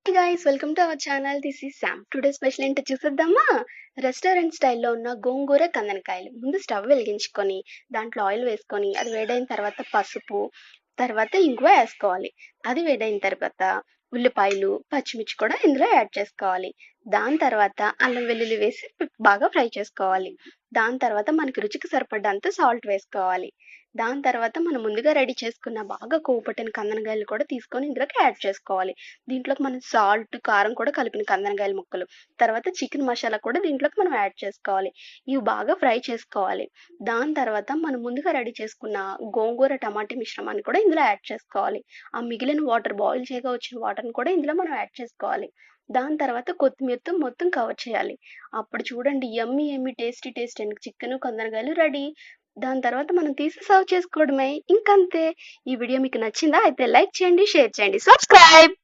Hey guys, welcome to our channel. This is Sam. Today special ఏంటో చూసేద్దామా? Restaurant స్టైల్లో ఉన్న గోంగూర కందనకాయలు. ముందు స్టవ్ వెలిగించుకొని దాంట్లో ఆయిల్ వేసుకొని అది వేడైన తర్వాత పసుపు, తర్వాత ఇంగువ వేసుకోవాలి. అది వేడైన తర్వాత ఉల్లిపాయలు, పచ్చిమిర్చి కూడా ఇందులో యాడ్ చేసుకోవాలి. దాని తర్వాత అల్లం వెల్లుల్లి వేసి బాగా ఫ్రై చేసుకోవాలి. దాని తర్వాత మనకి రుచికి సరిపడ్డంత సాల్ట్ వేసుకోవాలి. దాని తర్వాత మనం ముందుగా రెడీ చేసుకున్న బాగా కొవ్వు పట్టిన కందనకాయలు కూడా తీసుకొని ఇందులోకి యాడ్ చేసుకోవాలి. దీంట్లోకి మనం సాల్ట్, కారం కూడా కలిపిన కందనకాయల ముక్కలు. తర్వాత చికెన్ మసాలా కూడా దీంట్లోకి మనం యాడ్ చేసుకోవాలి. ఇవి బాగా ఫ్రై చేసుకోవాలి. దాని తర్వాత మనం ముందుగా రెడీ చేసుకున్న గోంగూర టమాటా మిశ్రమాన్ని కూడా ఇందులో యాడ్ చేసుకోవాలి. ఆ మిగిలిన వాటర్ బాయిల్ చేయగా వచ్చిన వాటర్‌ని కూడా ఇందులో మనం యాడ్ చేసుకోవాలి. దాని తర్వాత కొత్తిమీరతో మొత్తం కవర్ చేయాలి. అప్పుడు చూడండి యమ్మీ యమ్మీ టేస్టీ టేస్టీ అయిన చికెను, కందనకాయలు రెడీ. దాని తర్వాత మనం తీసి సర్వ్ చేసుకోవడమే. ఇంకంతే. ఈ వీడియో మీకు నచ్చిందా? అయితే లైక్ చేయండి, షేర్ చేయండి, సబ్స్క్రైబ్.